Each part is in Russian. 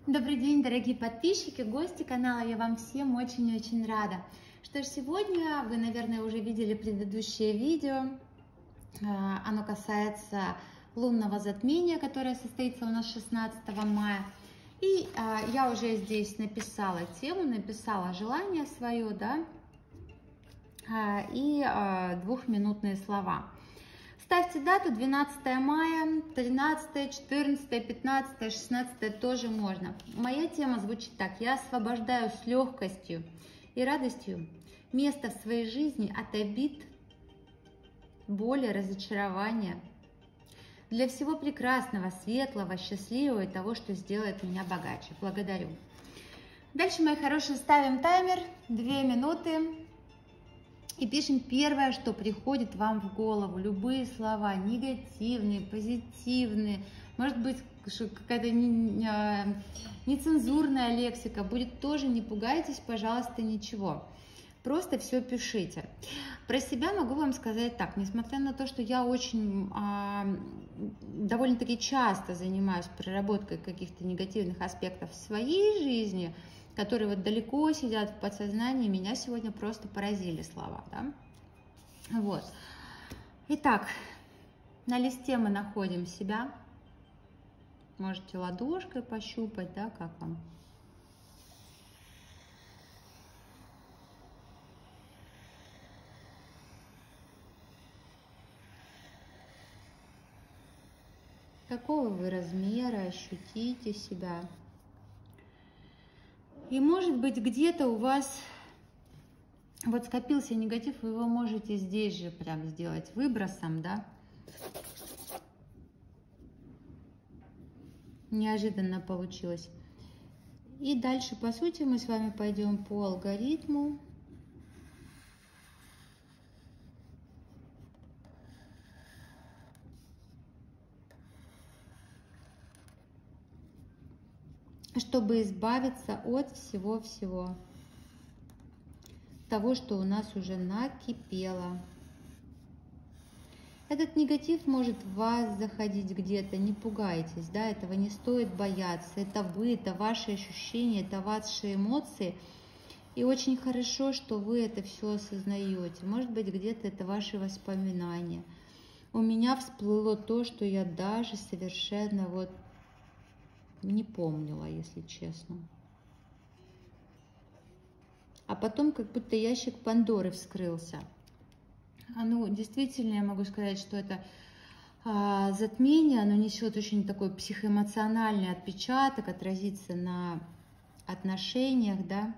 Добрый день, дорогие подписчики, гости канала, я вам всем очень-очень рада. Что ж, сегодня вы, наверное, уже видели предыдущее видео, оно касается лунного затмения, которое состоится у нас 16 мая. И я уже здесь написала тему, написала желание свое, да, и двухминутные слова. Ставьте дату 12 мая, 13, 14, 15, 16 тоже можно. Моя тема звучит так. Я освобождаю с легкостью и радостью место в своей жизни от обид, боли, разочарования. Для всего прекрасного, светлого, счастливого и того, что сделает меня богаче. Благодарю. Дальше, мои хорошие, ставим таймер 2 минуты. И пишем первое, что приходит вам в голову. Любые слова, негативные, позитивные, может быть, какая-то нецензурная лексика будет тоже, не пугайтесь, пожалуйста, ничего. Просто все пишите. Про себя могу вам сказать так, несмотря на то, что я очень довольно-таки часто занимаюсь проработкой каких-то негативных аспектов в своей жизни, которые вот далеко сидят в подсознании, меня сегодня просто поразили слова, да? Вот. Итак, на листе мы находим себя. Можете ладошкой пощупать, да, как вам. Какого вы размера, ощутите себя. И может быть где-то у вас вот скопился негатив, вы его можете здесь же прям сделать выбросом, да. Неожиданно получилось. И дальше, по сути, мы с вами пойдем по алгоритму. Чтобы избавиться от всего-всего того, что у нас уже накипело. Этот негатив может в вас заходить где-то, не пугайтесь, да, этого не стоит бояться. Это вы, это ваши ощущения, это ваши эмоции. И очень хорошо, что вы это все осознаете. Может быть, где-то это ваши воспоминания. У меня всплыло то, что я даже совершенно вот не помнила, если честно. А потом как будто ящик Пандоры вскрылся. Ну, действительно, я могу сказать, что это затмение, оно несет очень такой психоэмоциональный отпечаток, отразится на отношениях, да,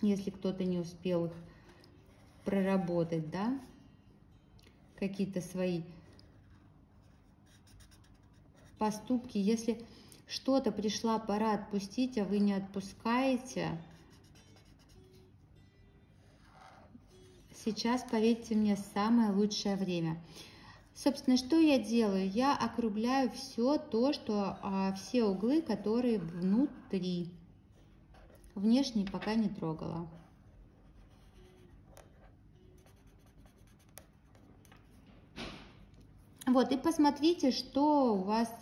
если кто-то не успел их проработать, да, какие-то свои поступки. Если что-то пришла пора отпустить, а вы не отпускаете, сейчас, поверьте мне, самое лучшее время. Собственно, что я делаю? Я округляю все то, что все углы, которые внутри. Внешне пока не трогала. Вот, и посмотрите, что у вас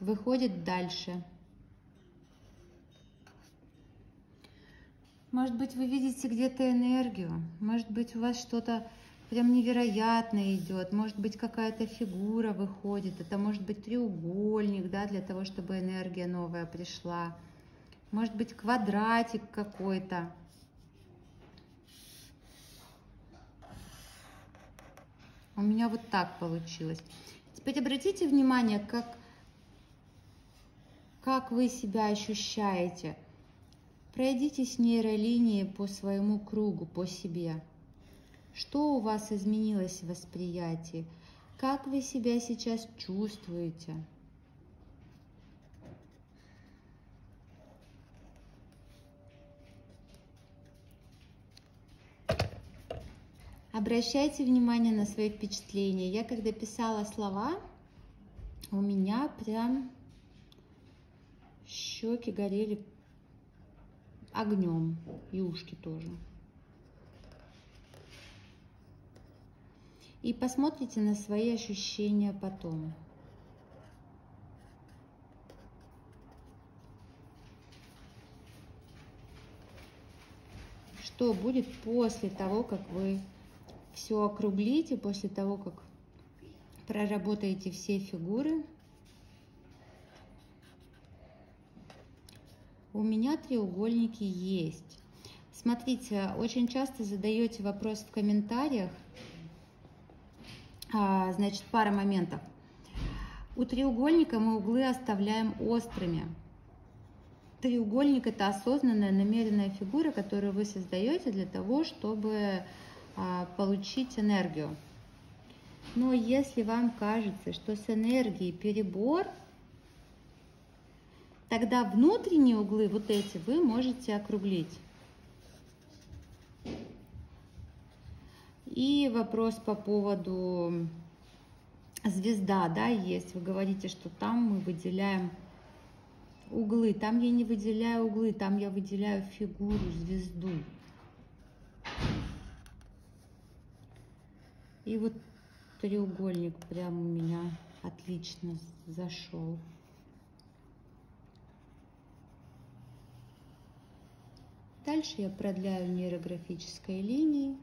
выходит дальше. Может быть, вы видите где-то энергию, может быть, у вас что-то прям невероятное идет, может быть, какая-то фигура выходит, это может быть треугольник, да, для того, чтобы энергия новая пришла, может быть, квадратик какой-то. У меня вот так получилось. Теперь обратите внимание, как вы себя ощущаете. Пройдитесь нейролинией по своему кругу, по себе. Что у вас изменилось в восприятии? Как вы себя сейчас чувствуете? Обращайте внимание на свои впечатления. Я когда писала слова, у меня прям щеки горели огнем, и ушки тоже. И посмотрите на свои ощущения потом. что будет после того, как вы все округлите, после того, как проработаете все фигуры. У меня треугольники есть. Смотрите, очень часто задаете вопрос в комментариях. Значит, пара моментов. У треугольника мы углы оставляем острыми. Треугольник — это осознанная, намеренная фигура, которую вы создаете для того, чтобы получить энергию. Но если вам кажется, что с энергией перебор, тогда внутренние углы, вот эти, вы можете округлить. И вопрос по поводу звезда, да, есть. Вы говорите, что там мы выделяем углы. Там я не выделяю углы, там я выделяю фигуру, звезду. И вот треугольник прям у меня отлично зашел. Дальше я продляю нейрографической линией.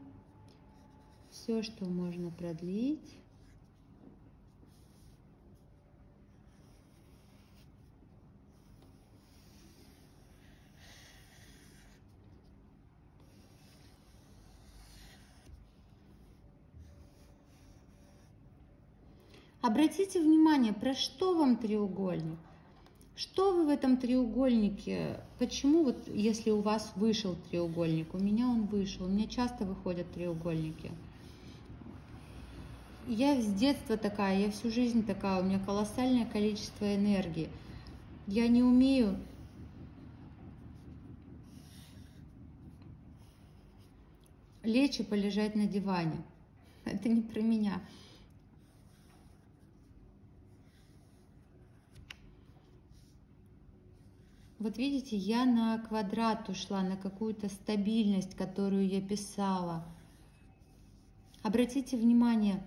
Все, что можно продлить. Обратите внимание, про что вам треугольник? Что вы в этом треугольнике? Почему вот если у вас вышел треугольник, у меня он вышел, у меня часто выходят треугольники. Я с детства такая, я всю жизнь такая, у меня колоссальное количество энергии. Я не умею лечь и полежать на диване. Это не про меня. Вот видите, я на квадрат ушла, на какую-то стабильность, которую я писала. Обратите внимание,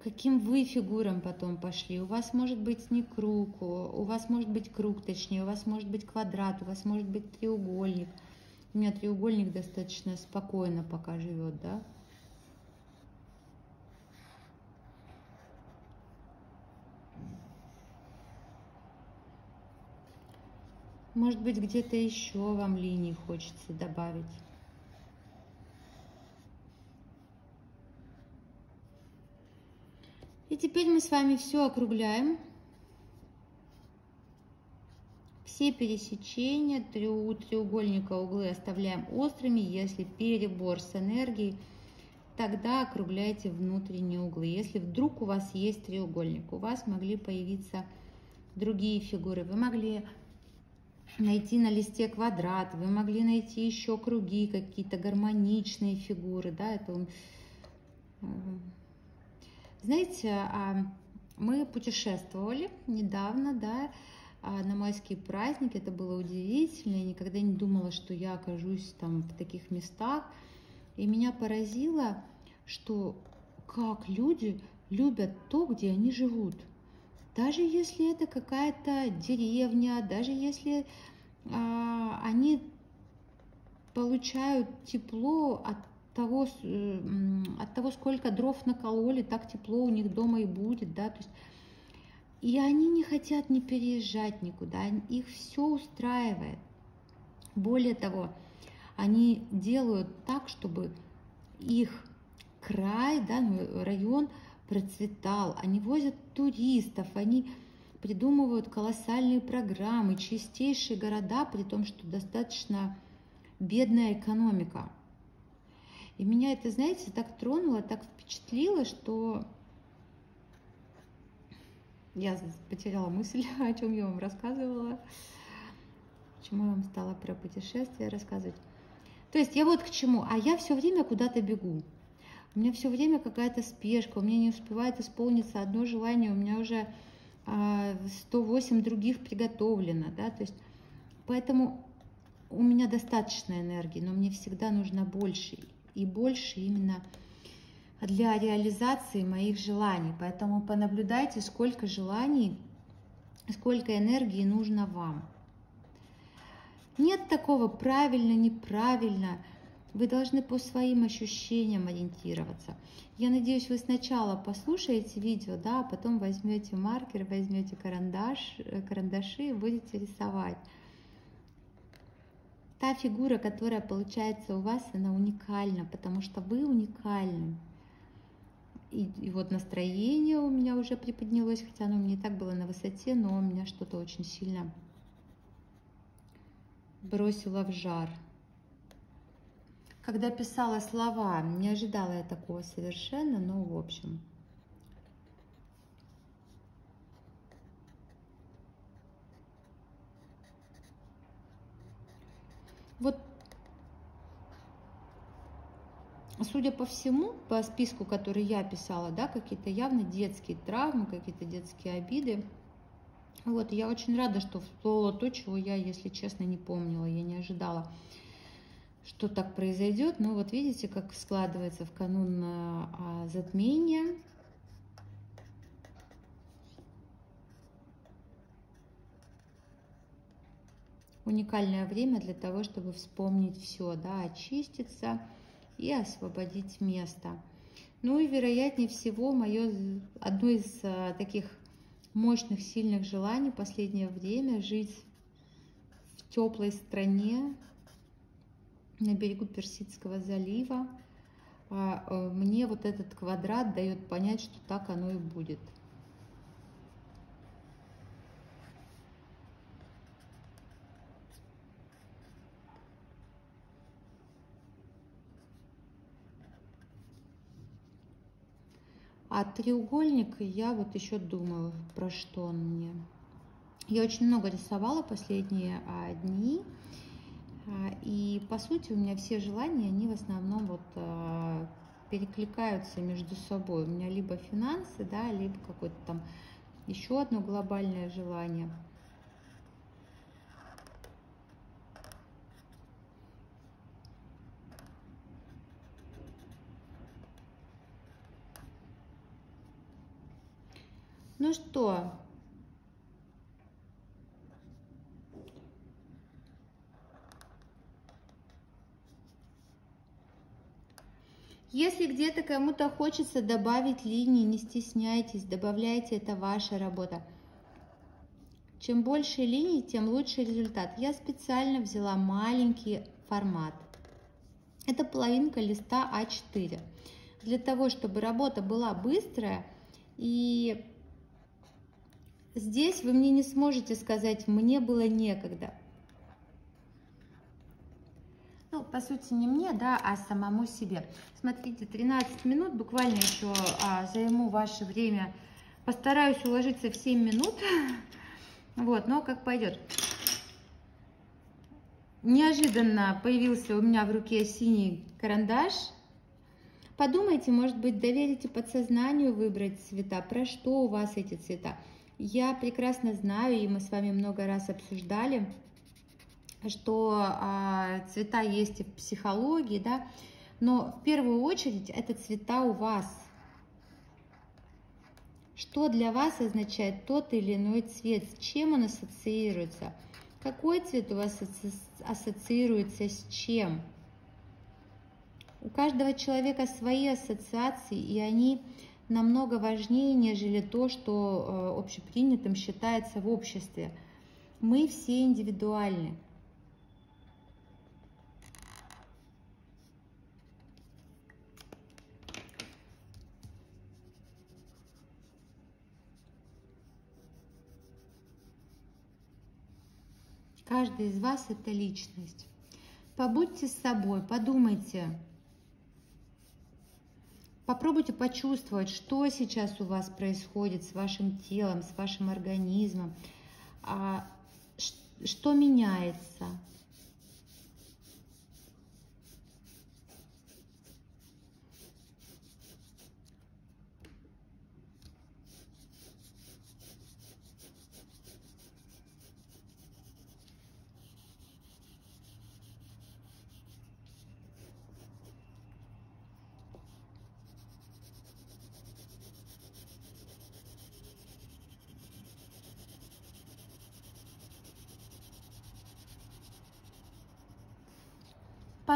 каким вы фигурам потом пошли. У вас может быть не круг, у вас может быть круг, точнее, у вас может быть квадрат, у вас может быть треугольник. У меня треугольник достаточно спокойно пока живет, да. Может быть, где-то еще вам линий хочется добавить. И теперь мы с вами все округляем. Все пересечения у треугольника углы оставляем острыми. Если перебор с энергией, тогда округляйте внутренние углы. Если вдруг у вас есть треугольник, у вас могли появиться другие фигуры. Вы могли найти на листе квадрат, вы могли найти еще круги, какие-то гармоничные фигуры. Да, это... Знаете, мы путешествовали недавно, да, на майские праздники. Это было удивительно. Я никогда не думала, что я окажусь там в таких местах. И меня поразило, что как люди любят то, где они живут. Даже если это какая-то деревня, даже если они получают тепло от того, сколько дров накололи, так тепло у них дома и будет, да, то есть, и они не хотят не переезжать никуда, их все устраивает. Более того, они делают так, чтобы их край, да, район процветал, они возят туристов, они придумывают колоссальные программы, чистейшие города, при том, что достаточно бедная экономика. И меня это, знаете, так тронуло, так впечатлило, что я потеряла мысль, о чем я вам рассказывала, почему я вам стала про путешествия рассказывать. То есть я вот к чему, а я все время куда-то бегу. У меня все время какая-то спешка, у меня не успевает исполниться одно желание, у меня уже 108 других приготовлено, да, то есть поэтому у меня достаточно энергии, но мне всегда нужно больше. И больше именно для реализации моих желаний. Поэтому понаблюдайте, сколько желаний, сколько энергии нужно вам. Нет такого правильно, неправильно. Вы должны по своим ощущениям ориентироваться. Я надеюсь, вы сначала послушаете видео, да, а потом возьмете маркер, возьмете карандаши и будете рисовать. Та фигура, которая получается у вас, она уникальна, потому что вы уникальны. И вот настроение у меня уже приподнялось, хотя оно не так было на высоте, но у меня что-то очень сильно бросило в жар. Когда писала слова, не ожидала я такого совершенно, но в общем. Вот, судя по всему, по списку, который я писала, да, какие-то явно детские травмы, какие-то детские обиды. Вот, я очень рада, что всплыло то, чего я, если честно, не помнила, я не ожидала, что так произойдет. Но вот видите, как складывается в канун затмения. Уникальное время для того, чтобы вспомнить все, да, очиститься и освободить место. Ну и вероятнее всего, одно из таких мощных, сильных желаний в последнее время жить в теплой стране на берегу Персидского залива. Мне вот этот квадрат дает понять, что так оно и будет. А треугольник, я вот еще думаю, про что он мне. Я очень много рисовала последние дни. И по сути у меня все желания, они в основном вот перекликаются между собой. У меня либо финансы, да, либо какое-то там еще одно глобальное желание. Ну что, если где-то кому-то хочется добавить линии, не стесняйтесь, добавляйте, это ваша работа. Чем больше линий, тем лучше результат. Я специально взяла маленький формат. Это половинка листа А4. Для того, чтобы работа была быстрая, и здесь вы мне не сможете сказать, мне было некогда. Ну, по сути, не мне, да, а самому себе. Смотрите, 13 минут, буквально еще займу ваше время. Постараюсь уложиться в 7 минут. Вот, но как пойдет. Неожиданно появился у меня в руке синий карандаш. Подумайте, может быть, доверите подсознанию выбрать цвета. Про что у вас эти цвета? Я прекрасно знаю, и мы с вами много раз обсуждали, что цвета есть и в психологии, да, но в первую очередь это цвета у вас. Что для вас означает тот или иной цвет, с чем он ассоциируется? Какой цвет у вас ассоциируется с чем? У каждого человека свои ассоциации, и они намного важнее, нежели то, что общепринятым считается в обществе. Мы все индивидуальны. Каждый из вас – это личность. Побудьте с собой, подумайте. Попробуйте почувствовать, что сейчас у вас происходит с вашим телом, с вашим организмом, что меняется.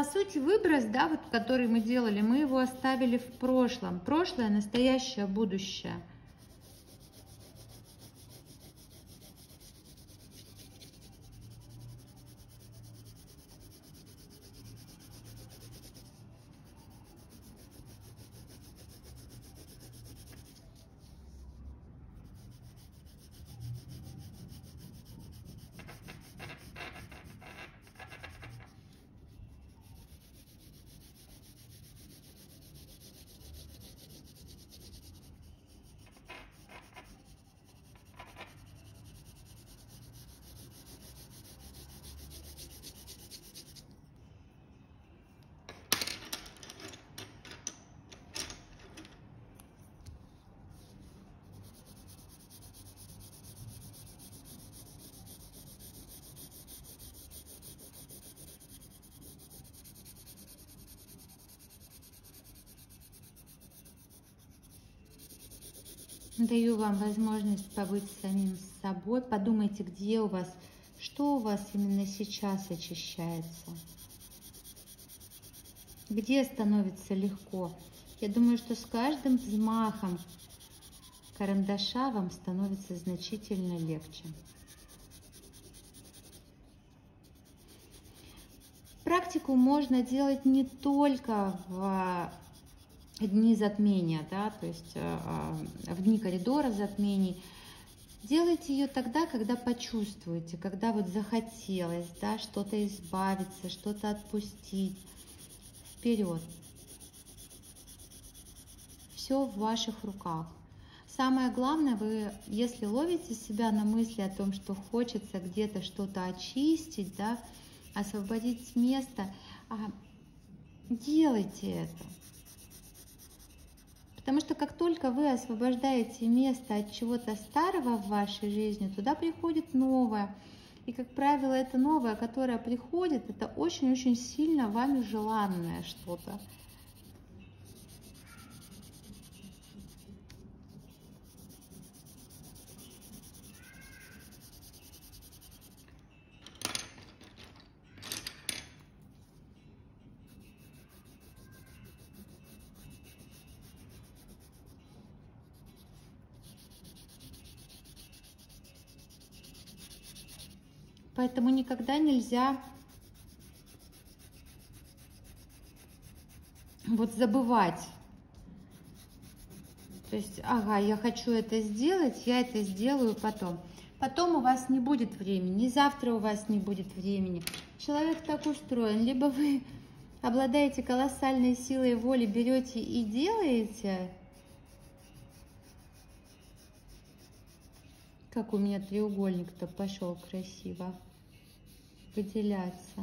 по сути, выброс, да, вот, который мы делали, мы его оставили в прошлом. Прошлое, настоящее, будущее. Даю вам возможность побыть самим собой. Подумайте, где у вас, что у вас именно сейчас очищается. Где становится легко. Я думаю, что с каждым взмахом карандаша вам становится значительно легче. Практику можно делать не только в дни затмения, да, то есть в дни коридора затмений. Делайте ее тогда, когда почувствуете, когда вот захотелось, да, что-то избавиться, что-то отпустить. Вперед. Все в ваших руках. Самое главное, вы, если ловите себя на мысли о том, что хочется где-то что-то очистить, да, освободить место, делайте это. Потому что как только вы освобождаете место от чего-то старого в вашей жизни, туда приходит новое. И, как правило, это новое, которое приходит, это очень-очень сильно вами желанное что-то. Поэтому никогда нельзя вот забывать. То есть, ага, я хочу это сделать, я это сделаю потом. Потом у вас не будет времени, завтра у вас не будет времени. Человек так устроен. Либо вы обладаете колоссальной силой воли, берете и делаете. Как у меня треугольник-то пошел красиво выделяться.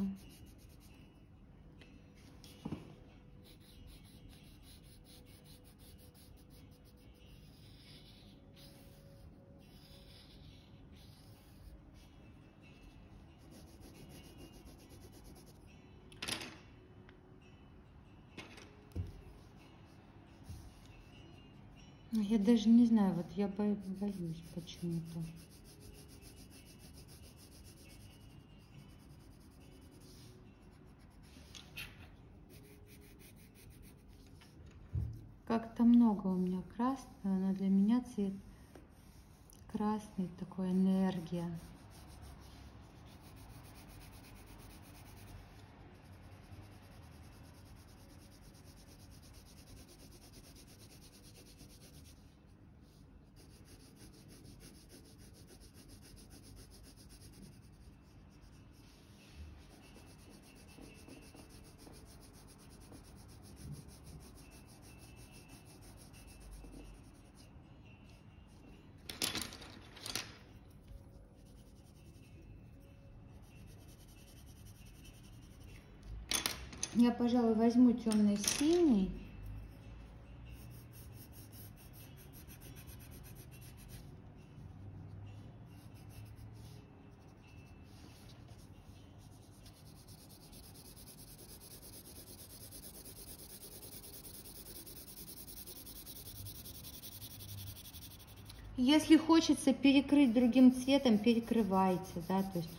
Я даже не знаю, вот я боюсь почему-то. Как-то много у меня красного, но для меня цвет красный, такой энергия. Я, пожалуй, возьму темно-синий. Если хочется перекрыть другим цветом, перекрывайте, да, то есть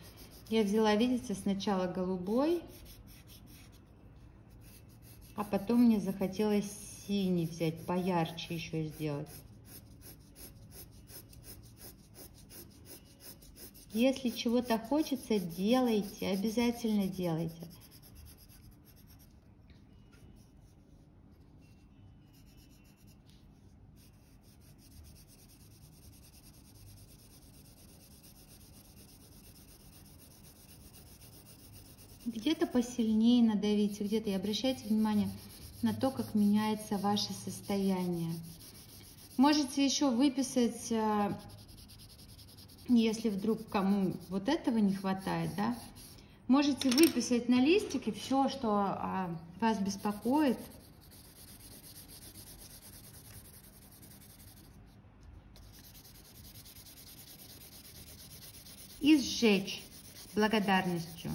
я взяла, видите, сначала голубой, А потом мне захотелось синий взять, поярче еще сделать. Если чего-то хочется, делайте, обязательно делайте. Где-то посильнее надавите, где-то, и обращайте внимание на то, как меняется ваше состояние. Можете еще выписать, если вдруг кому вот этого не хватает, да, можете выписать на листике все, что вас беспокоит. И сжечь с благодарностью.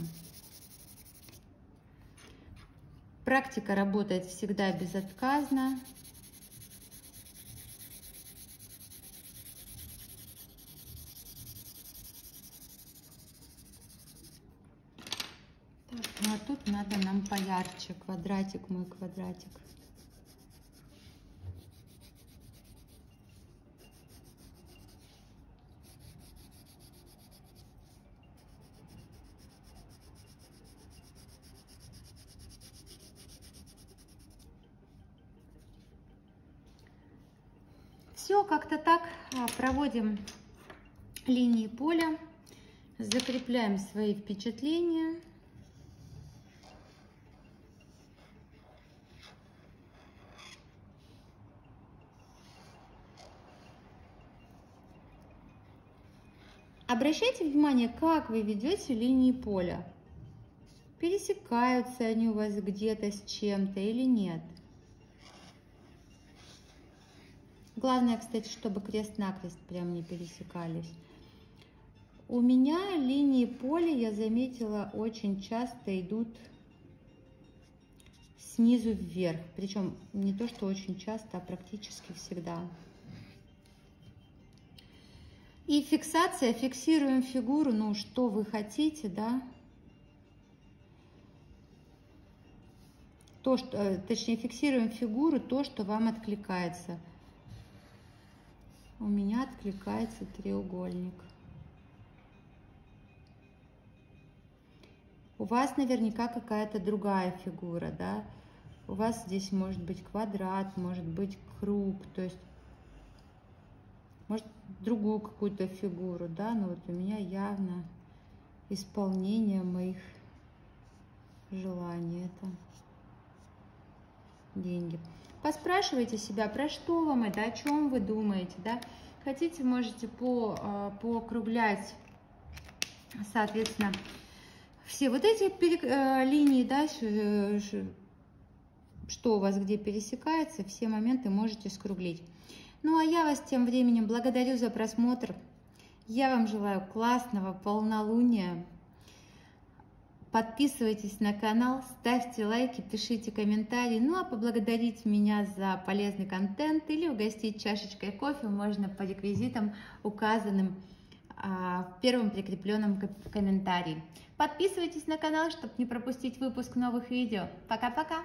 Практика работает всегда безотказно. Так, ну а тут надо нам поярче, квадратик, мой квадратик. Все, как-то так проводим линии поля, закрепляем свои впечатления. Обращайте внимание, как вы ведете линии поля. Пересекаются они у вас где-то с чем-то или нет. Главное, кстати, чтобы крест-накрест прям не пересекались. У меня линии поля, я заметила, очень часто идут снизу вверх. Причем не то, что очень часто, а практически всегда. И фиксация, фиксируем фигуру, ну, что вы хотите, да. То, что, точнее, фиксируем фигуру, то, что вам откликается. У меня откликается треугольник. У вас наверняка какая-то другая фигура, да? У вас здесь может быть квадрат, может быть круг, то есть, может, другую какую-то фигуру, да? Но вот у меня явно исполнение моих желаний. Это деньги. Поспрашивайте себя, про что вам это, о чем вы думаете, да? Хотите, можете поокруглять, соответственно, все вот эти линии, да, что у вас где пересекается, все моменты можете скруглить. Ну, а я вас тем временем благодарю за просмотр. Я вам желаю классного полнолуния. Подписывайтесь на канал, ставьте лайки, пишите комментарии. Ну а поблагодарить меня за полезный контент или угостить чашечкой кофе можно по реквизитам, указанным в первом прикрепленном комментарии. Подписывайтесь на канал, чтобы не пропустить выпуск новых видео. Пока-пока!